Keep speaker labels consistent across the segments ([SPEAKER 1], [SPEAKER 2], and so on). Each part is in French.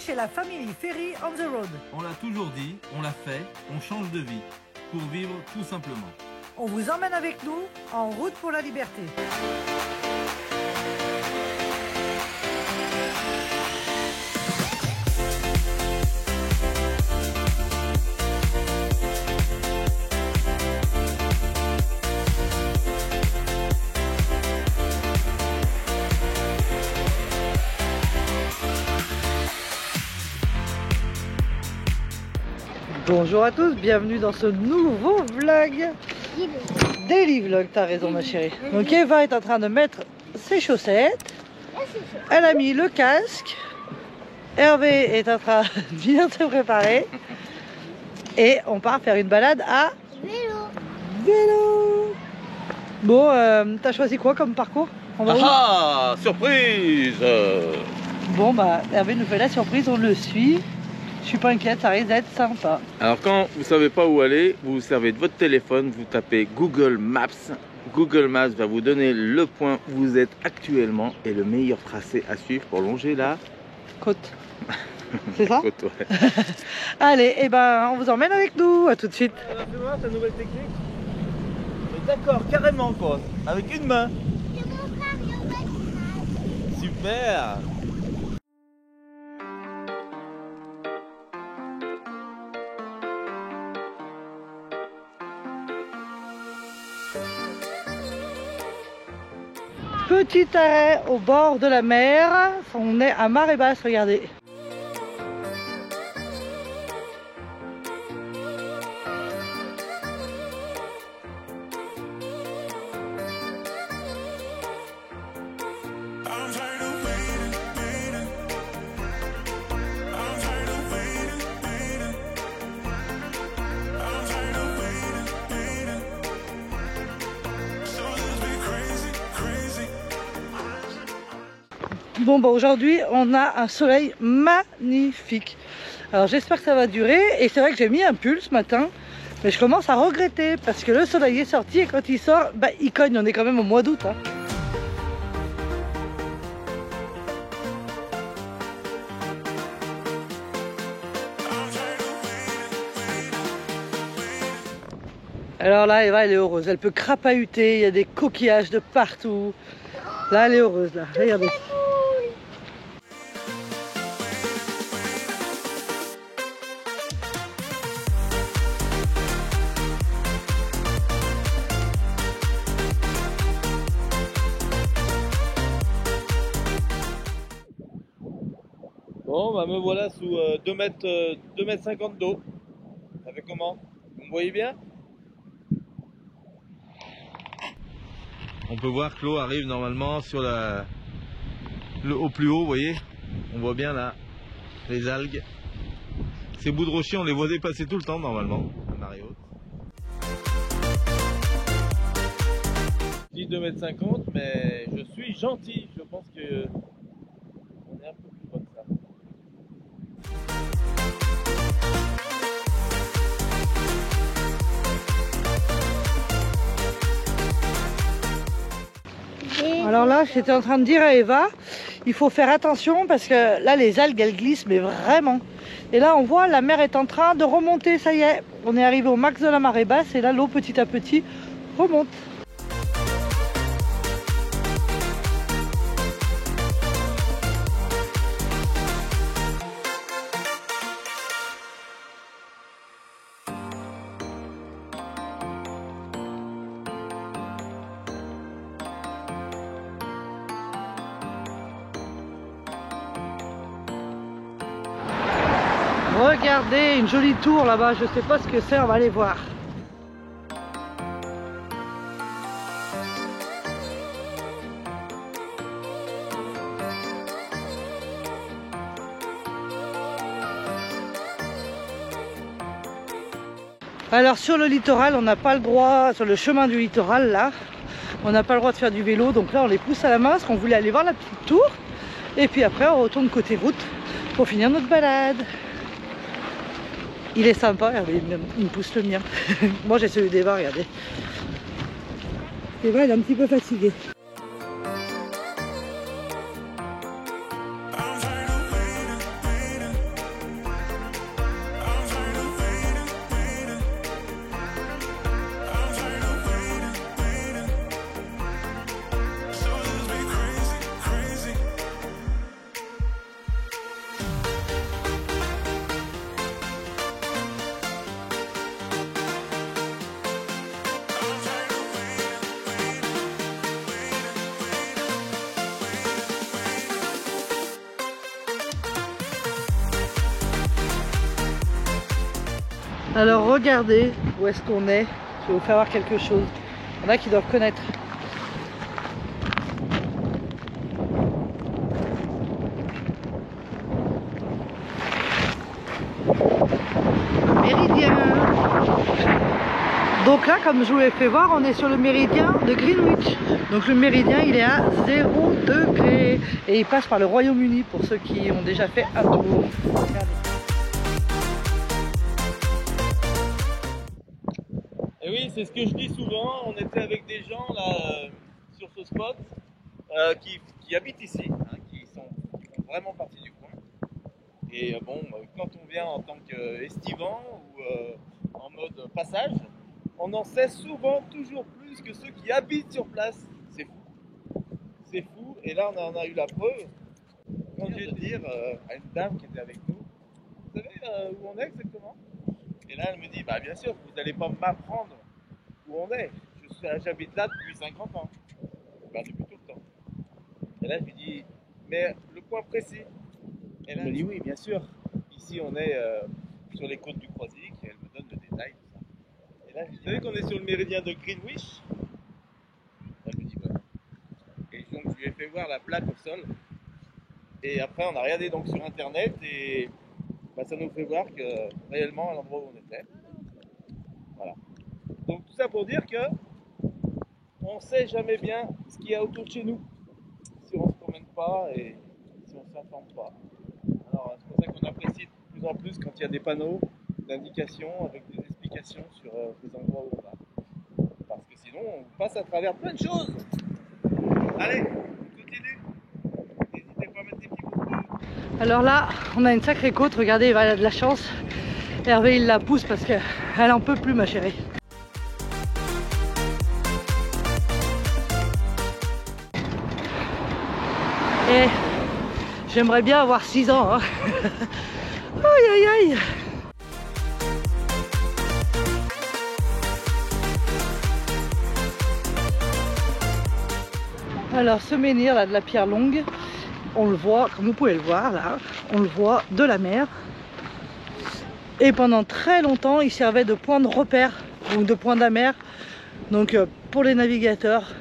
[SPEAKER 1] chez la famille Ferry on the Road.
[SPEAKER 2] On l'a toujours dit, on l'a fait, on change de vie. Pour vivre tout simplement.
[SPEAKER 1] On vous emmène avec nous en route pour la liberté. Bonjour à tous, bienvenue dans ce nouveau vlog. Daily vlog, t'as raison ma chérie. Donc Eva est en train de mettre ses chaussettes. Elle a mis le casque. Hervé est en train de bien se préparer. Et on part faire une balade à vélo. Bon, t'as choisi quoi comme parcours? On va
[SPEAKER 2] Ah, surprise!
[SPEAKER 1] Bon bah Hervé nous fait la surprise, on le suit. Je suis pas inquiète, ça risque d'être sympa.
[SPEAKER 2] Alors quand vous savez pas où aller, vous vous servez de votre téléphone, vous tapez Google Maps. Google Maps va vous donner le point où vous êtes actuellement et le meilleur tracé à suivre pour longer la
[SPEAKER 1] côte. C'est ça?
[SPEAKER 2] côte, ouais.
[SPEAKER 1] Allez, et ben on vous emmène avec nous, à tout de suite.
[SPEAKER 2] Fais voir ta nouvelle technique. D'accord, carrément quoi, avec une main. Super.
[SPEAKER 1] Petit arrêt au bord de la mer, on est à marée basse, regardez. Bon bah aujourd'hui on a un soleil magnifique. Alors j'espère que ça va durer et c'est vrai que j'ai mis un pull ce matin. Mais je commence à regretter parce que le soleil est sorti et quand il sort, bah il cogne, on est quand même au mois d'août. Hein. Alors là Eva elle est heureuse, elle peut crapahuter, il y a des coquillages de partout. Là elle est heureuse là, regardez.
[SPEAKER 2] Bon, bah me voilà sous 2 mètres 50 d'eau. Ça fait comment? Vous me voyez bien? On peut voir que l'eau arrive normalement sur au plus haut, vous voyez? On voit bien là les algues. Ces bouts de rocher, on les voit dépasser tout le temps normalement, à marée haute. Je dis 2 mètres 50, mais je suis gentil. Je pense que on est un peu plus bas que ça.
[SPEAKER 1] Alors là, j'étais en train de dire à Eva, il faut faire attention parce que là, les algues, elles glissent, mais vraiment. Et là, on voit, la mer est en train de remonter, ça y est. On est arrivé au max de la marée basse et là, l'eau, petit à petit, remonte. Regardez, une jolie tour là-bas, je sais pas ce que c'est, on va aller voir. Alors sur le littoral, on n'a pas le droit, sur le chemin du littoral là, on n'a pas le droit de faire du vélo, donc là on les pousse à la main parce qu'on voulait aller voir la petite tour. Et puis après on retourne côté route pour finir notre balade. Il est sympa, il me pousse le mien. Moi j'ai celui d'Eva, regardez. Eva elle est un petit peu fatiguée. Alors regardez où est-ce qu'on est. Je vais vous faire voir quelque chose. Il y en a qui doivent connaître. Méridien. Donc là, comme je vous l'ai fait voir, on est sur le méridien de Greenwich. Donc le méridien, il est à 0 degrés. Et il passe par le Royaume-Uni pour ceux qui ont déjà fait un tour. Regardez.
[SPEAKER 2] Et oui, c'est ce que je dis souvent. On était avec des gens là sur ce spot qui habitent ici, hein, qui font vraiment partie du coin. Et bon, quand on vient en tant qu'estivant ou en mode passage, on en sait souvent toujours plus que ceux qui habitent sur place. C'est fou. C'est fou. Et là, on en a eu la preuve. Quand je vais dire à une dame qui était avec nous, vous savez où on est exactement? Et là, elle me dit, bah bien sûr, vous n'allez pas m'apprendre où on est. J'habite là depuis 50 ans. Bah, depuis tout le temps. Et là, je lui dis, mais le point précis. Et là, elle me dit, oui, bien sûr. Ici, on est sur les côtes du Croisic. Et elle me donne le détail, tout ça. Et là, je lui dis, vous savez qu'on est sur le méridien de Greenwich? Elle me dit, ouais. Et donc, je lui ai fait voir la plaque au sol. Et après, on a regardé donc sur Internet et bah, ça nous fait voir que réellement à l'endroit où on était. Voilà. Donc tout ça pour dire que on ne sait jamais bien ce qu'il y a autour de chez nous si on ne se promène pas et si on ne s'informe pas. Alors c'est pour ça qu'on apprécie de plus en plus quand il y a des panneaux d'indication avec des explications sur les endroits où on va. Parce que sinon on passe à travers plein de choses. Allez, on continue. N'hésitez pas à mettre des petits pouces bleus.
[SPEAKER 1] Alors là, on a une sacrée côte. Regardez, elle a de la chance. Hervé, il la pousse parce qu'elle en peut plus, ma chérie. Et j'aimerais bien avoir 6 ans. Hein. Aïe, aïe, aïe. Alors ce menhir là de la pierre longue, on le voit, comme vous pouvez le voir là, on le voit de la mer. Et pendant très longtemps, il servait de point de repère, donc de point d'amer. Donc pour les navigateurs.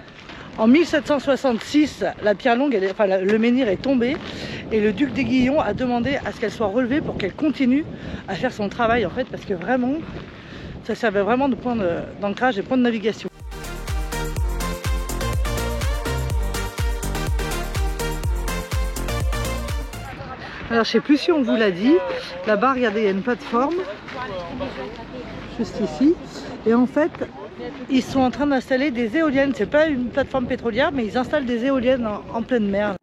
[SPEAKER 1] En 1766, la pierre longue, le menhir est tombé et le duc d'Aiguillon a demandé à ce qu'elle soit relevée pour qu'elle continue à faire son travail en fait, parce que vraiment, ça servait vraiment de point d'ancrage et point de navigation. Alors je sais plus si on vous l'a dit, là-bas regardez il y a une plateforme juste ici et en fait ils sont en train d'installer des éoliennes, c'est pas une plateforme pétrolière mais ils installent des éoliennes en pleine mer.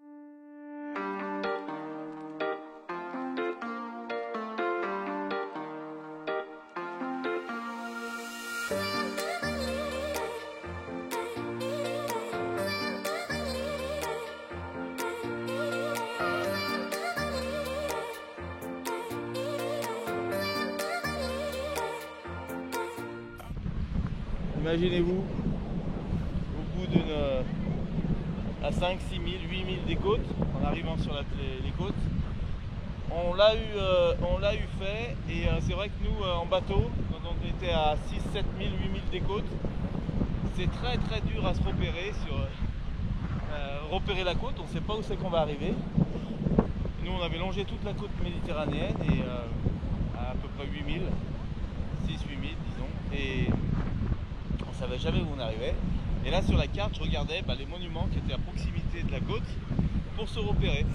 [SPEAKER 2] Imaginez-vous, au bout d'une à 5, 6 000, 8 000 des côtes, en arrivant sur les côtes, on l'a eu fait et c'est vrai que nous en bateau, quand on était à 6, 7 000, 8 000 des côtes, c'est très très dur à se repérer repérer la côte, on ne sait pas où c'est qu'on va arriver. Nous on avait longé toute la côte méditerranéenne et à peu près 8 000, 6, 8 000 disons, et on savait jamais où on arrivait. Et là sur la carte je regardais les monuments qui étaient à proximité de la côte pour se repérer.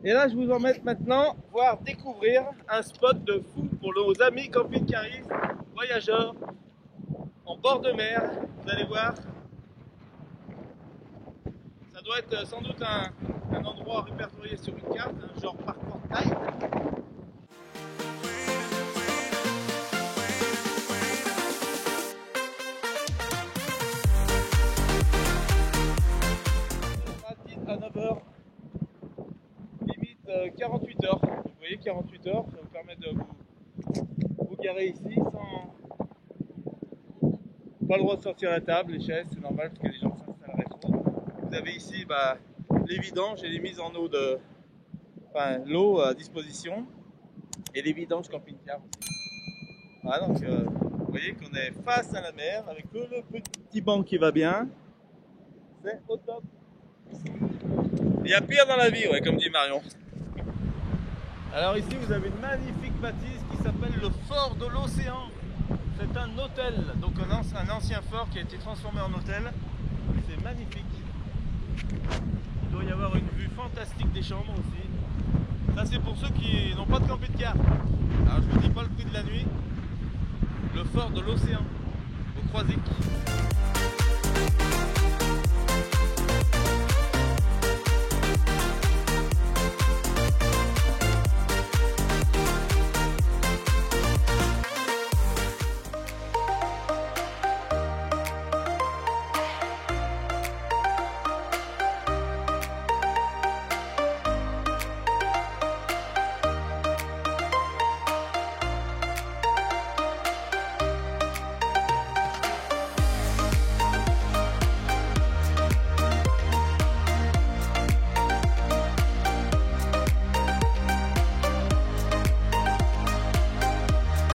[SPEAKER 2] Et là, je vous emmène maintenant voir découvrir un spot de fou pour nos amis camping-caristes, voyageurs, en bord de mer. Vous allez voir, ça doit être sans doute un endroit répertorié sur une carte, un genre parc Fortnite. 48 heures. Ça vous permet de vous garer ici sans... Pas le droit de sortir la table, les chaises, c'est normal parce que les gens s'installeraient trop. Vous avez ici les vidanges et les mises en eau de... Enfin, l'eau à disposition et les vidanges camping-car aussi. Voilà, donc vous voyez qu'on est face à la mer avec le petit banc qui va bien. C'est au top. Il y a pire dans la vie, ouais, comme dit Marion. Alors ici vous avez une magnifique bâtisse qui s'appelle le Fort de l'Océan. C'est un hôtel, donc un ancien fort qui a été transformé en hôtel. C'est magnifique. Il doit y avoir une vue fantastique des chambres aussi. Ça c'est pour ceux qui n'ont pas de camping-car. Alors je vous dis pas le prix de la nuit. Le Fort de l'Océan, au Croisic.